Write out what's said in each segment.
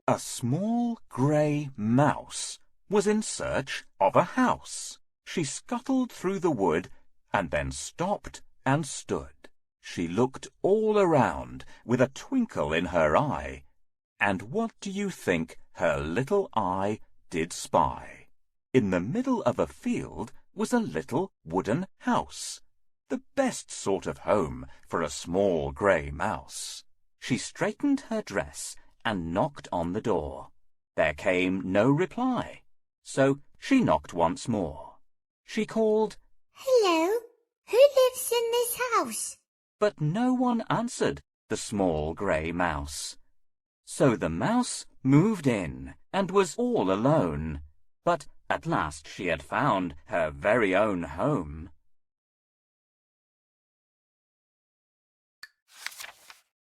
A small grey mouse was in search of a house. She scuttled through the wood and then stopped and stood. She looked all around with a twinkle in her eye. And what do you think her little eye did spy? In the middle of a field was a little wooden house, the best sort of home for a small grey mouse. She straightened her dress and knocked on the door. There came no reply, so she knocked once more. She called, "Hello, who lives in this house?" But no one answered the small grey mouse. So the mouse moved in and was all alone. But at last she had found her very own home.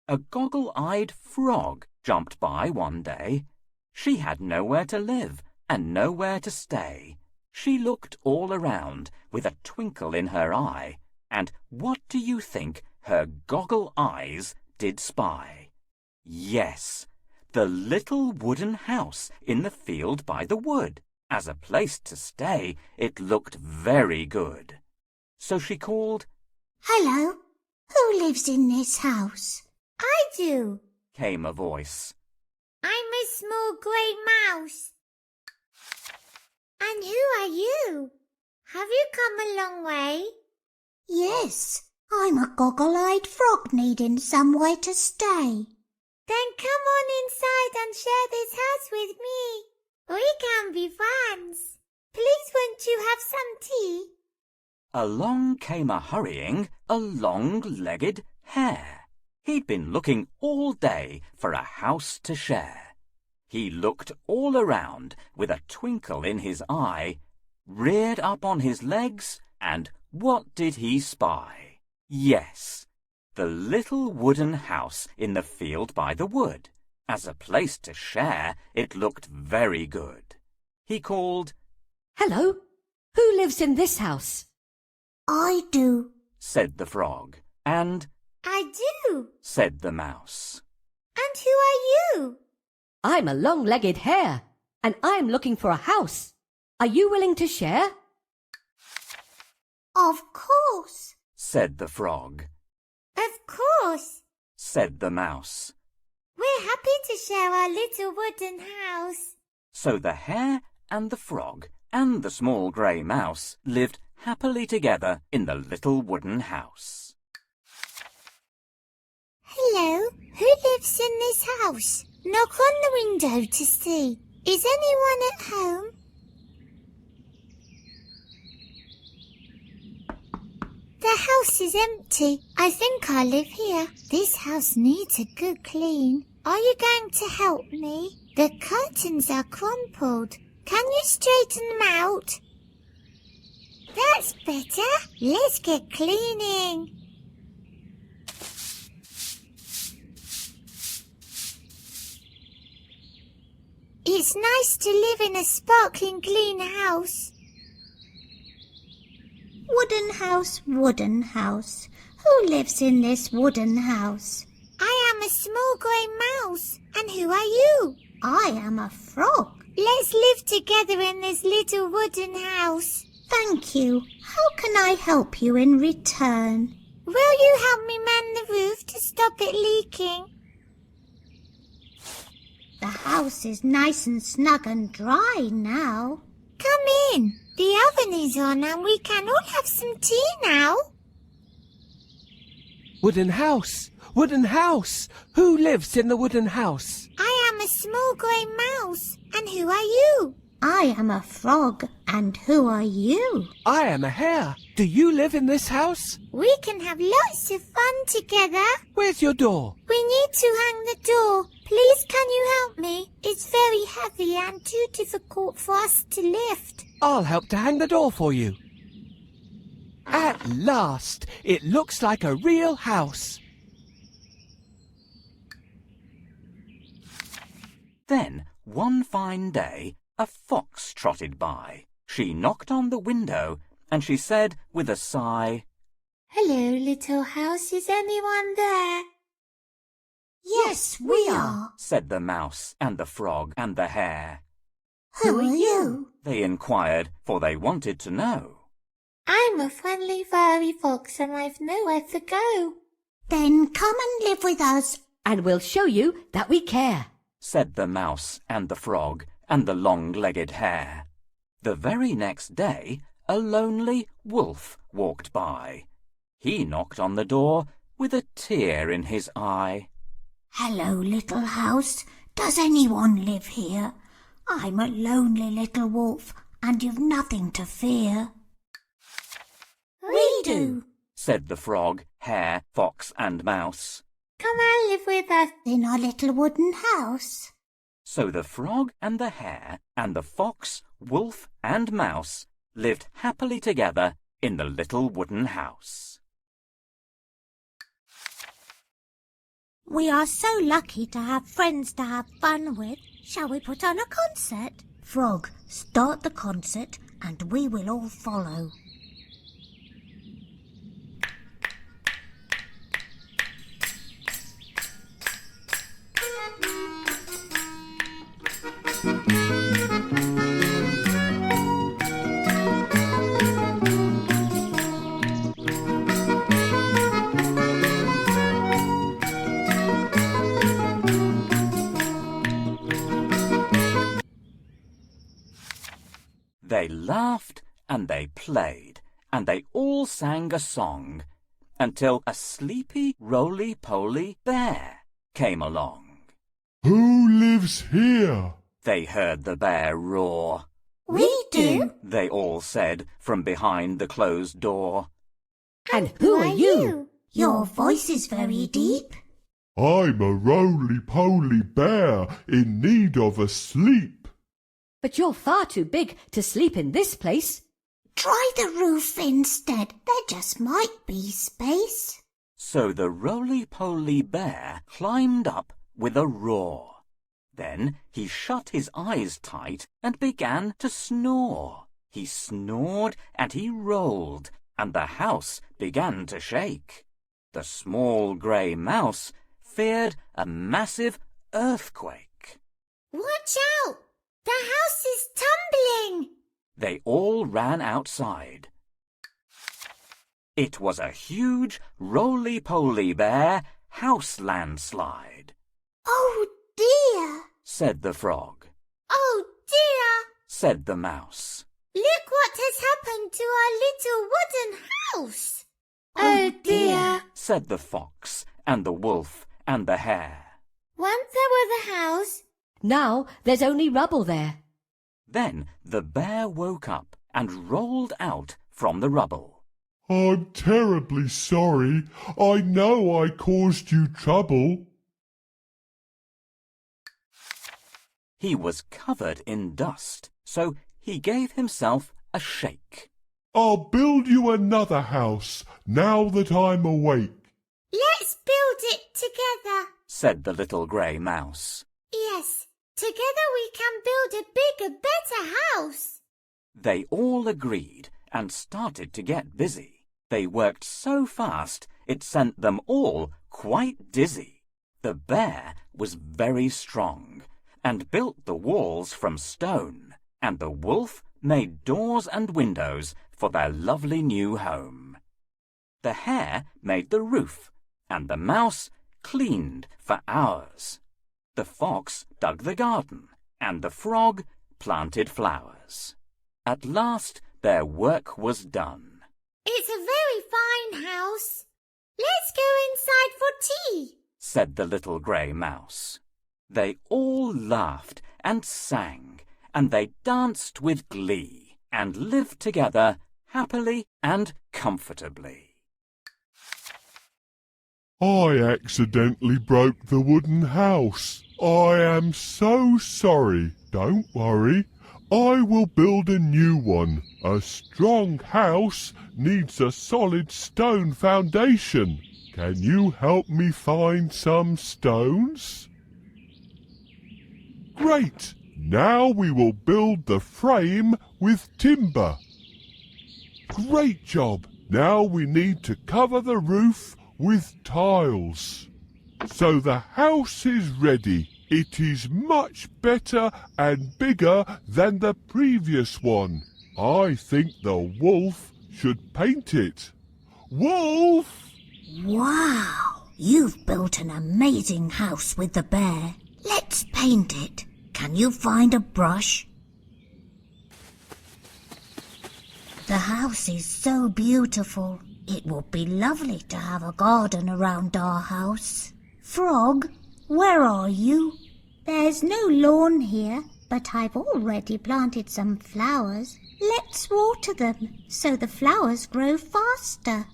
A goggle-eyed frog jumped by one day. She had nowhere to live and nowhere to stay. She looked all around with a twinkle in her eye, and what do you think her goggle eyes did spy? Yes, the little wooden house in the field by the wood. As a place to stay, it looked very good. So she called, "Hello, who lives in this house?" "I do," came a voice. "I'm a small grey mouse." "And who are you? Have you come a long way?" "Yes, I'm a goggle-eyed frog needing somewhere to stay." "Then come on inside and share this house with me. We can be friends. Please won't you have some tea?" Along came a-hurrying a long-legged hare. He'd been looking all day for a house to share. He looked all around with a twinkle in his eye, reared up on his legs, and what did he spy? Yes, the little wooden house in the field by the wood. As a place to share, it looked very good. He called, "Hello, who lives in this house?" "I do," said the frog, and "I do," said the mouse. "And who are you?" "I'm a long-legged hare, and I'm looking for a house. Are you willing to share?" "Of course," said the frog. "Of course," said the mouse. "We're happy to share our little wooden house." So the hare and the frog and the small grey mouse lived happily together in the little wooden house. "Hello, who lives in this house? Knock on the window to see. Is anyone at home?" "The house is empty. I think I live here. This house needs a good clean. Are you going to help me? The curtains are crumpled. Can you straighten them out?" "That's better. Let's get cleaning." It's nice to live in a sparkling clean house. "Wooden house, wooden house. Who lives in this wooden house?" "I am a small grey mouse. And who are you?" "I am a frog." "Let's live together in this little wooden house." "Thank you. How can I help you in return?" "Will you help me mend the roof to stop it leaking?" "The house is nice and snug and dry now." "Come in. The oven is on and we can all have some tea now." Wooden house! Wooden house! Who lives in the wooden house? "I am a small grey mouse. And who are you?" "I am a frog. And who are you?" I am a hare. Do you live in this house? "We can have lots of fun together." Where's your door? "We need to hang the door. Please can you help me? It's very heavy and too difficult for us to lift." I'll help to hang the door for you. At last! It looks like a real house. Then, one fine day, a fox trotted by. She knocked on the window, and she said with a sigh, "Hello, little house. Is anyone there?" Yes, we are, said the mouse and the frog and the hare. Who are you? They inquired, for they wanted to know. I'm a friendly furry fox and I've nowhere to go. Then come and live with us. And we'll show you that we care, said the mouse and the frog and the long-legged hare. The very next day, a lonely wolf walked by. He knocked on the door with a tear in his eye. Hello, little house. Does anyone live here? I'm a lonely little wolf, and you've nothing to fear. We do, said the frog, hare, fox and mouse. Come and live with us in our little wooden house. So the frog and the hare and the fox, wolf and mouse lived happily together in the little wooden house. We are so lucky to have friends to have fun with. Shall we put on a concert? Frog, start the concert and we will all follow. They laughed and they played, and they all sang a song, until a sleepy, roly-poly bear came along. Who lives here? They heard the bear roar. We do, they all said from behind the closed door. And who are you? Your voice is very deep. I'm a roly-poly bear in need of a sleep. But you're far too big to sleep in this place. Try the roof instead. There just might be space. So the roly-poly bear climbed up with a roar. Then he shut his eyes tight and began to snore. He snored and he rolled, and the house began to shake. The small grey mouse feared a massive earthquake. Watch out! The house is tumbling! They all ran outside. It was a huge roly-poly bear house landslide. Oh dear, said the frog. Oh dear, said the mouse. look what has happened to our little wooden house. Oh dear, said the fox and the wolf and the hare. once there was a house. Now there's only rubble there. Then the bear woke up and rolled out from the rubble. I'm terribly sorry. I know I caused you trouble. He was covered in dust, so he gave himself a shake. I'll build you another house now that I'm awake. Let's build it together. said the little grey mouse. Yes, together we can build a bigger, better house. They all agreed and started to get busy. They worked so fast it sent them all quite dizzy. The bear was very strong and built the walls from stone, and the wolf made doors and windows for their lovely new home. The hare made the roof, and the mouse cleaned for hours. The fox dug the garden, and the frog planted flowers. At last their work was done. It's a very fine house. Let's go inside for tea, said the little grey mouse. They all laughed and sang, and they danced with glee, and lived together happily and comfortably. I accidentally broke the wooden house. I am so sorry. Don't worry. I will build a new one. A strong house needs a solid stone foundation. Can you help me find some stones? Great! Now we will build the frame with timber. Great job! Now we need to cover the roof with tiles. So the house is ready. It is much better and bigger than the previous one. I think the wolf should paint it. Wolf! Wow! You've built an amazing house with the bear. Let's paint it. Can you find a brush? The house is so beautiful. It would be lovely to have a garden around our house. Frog, where are you? There's no lawn here, but I've already planted some flowers. Let's water them so the flowers grow faster.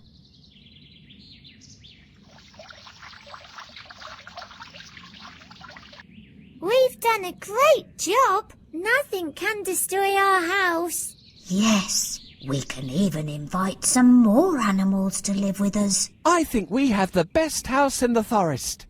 We've done a great job. Nothing can destroy our house. Yes, we can even invite some more animals to live with us. I think we have the best house in the forest.